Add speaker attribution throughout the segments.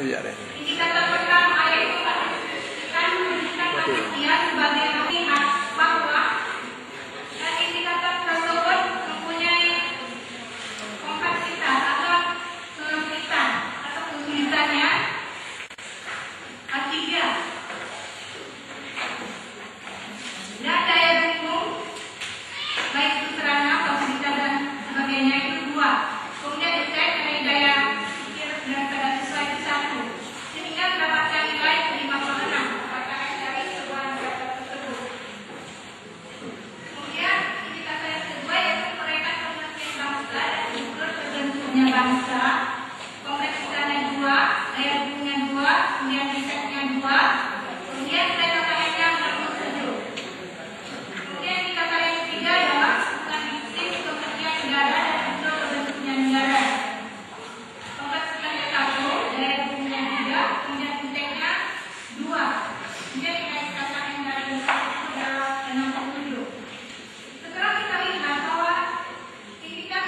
Speaker 1: Indikator pertama yaitu kan menunjukkan manusia sebagai pihak bahwa dan indikator tersebut mempunyai kompleksitas atau kesulitannya A3. Dan daya dukung baik itu serana, kapasitas dan sebagainya itu 2. Kemudian dicek dari daya dan pada sesuai itu 1, sehingga mendapatkan nilai 5,6 perkara dari sebuah indikator tersebut. Kemudian indikator yang kedua yaitu mereka kemampuan bangsa dan ukur terbentuknya bangsa, kompleksitasnya 2, daya dukungnya 2, kemudian risetnya 2, kemudian nilai KKN-nya 47. Kemudian indikator yang ketiga adalah hubungan bisnis bekerja negara dan ukur terbentuknya negara.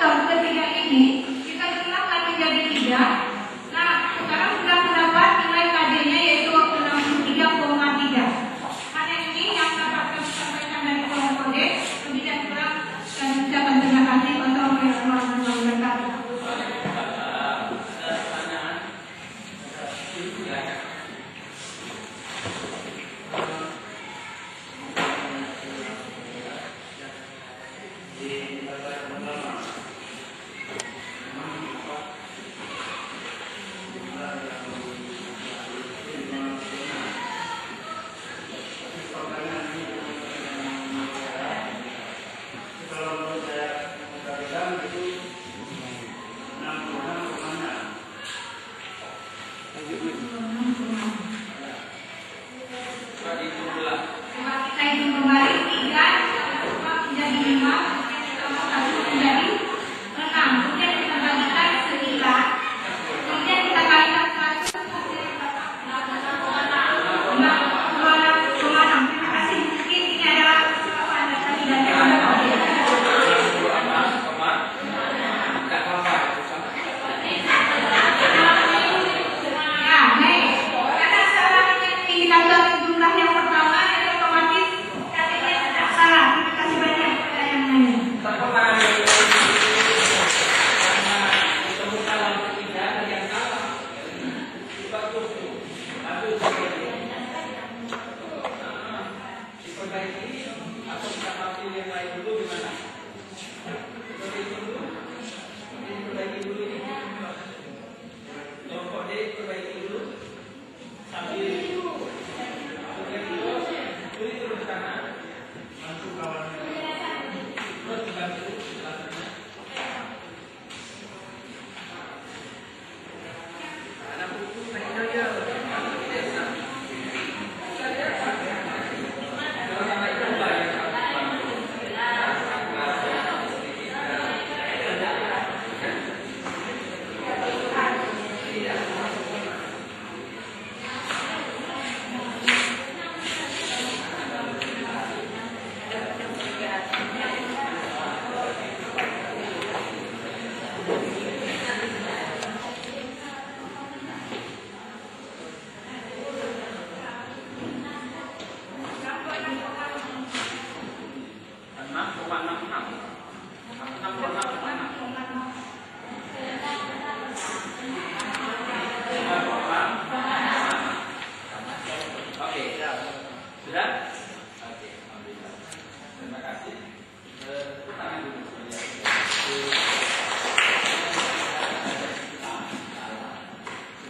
Speaker 1: Ketiga ini kita jumlahkan menjadi 3. Nah, sekarang sudah mendapat nilai KD-nya yaitu 63,3. Hanya ini yang dapat kami sampaikan dari kolom kode. Kemudian kurang kami ucapkan terima kasih. Wassalamualaikum warahmatullahi wabarakatuh.
Speaker 2: Di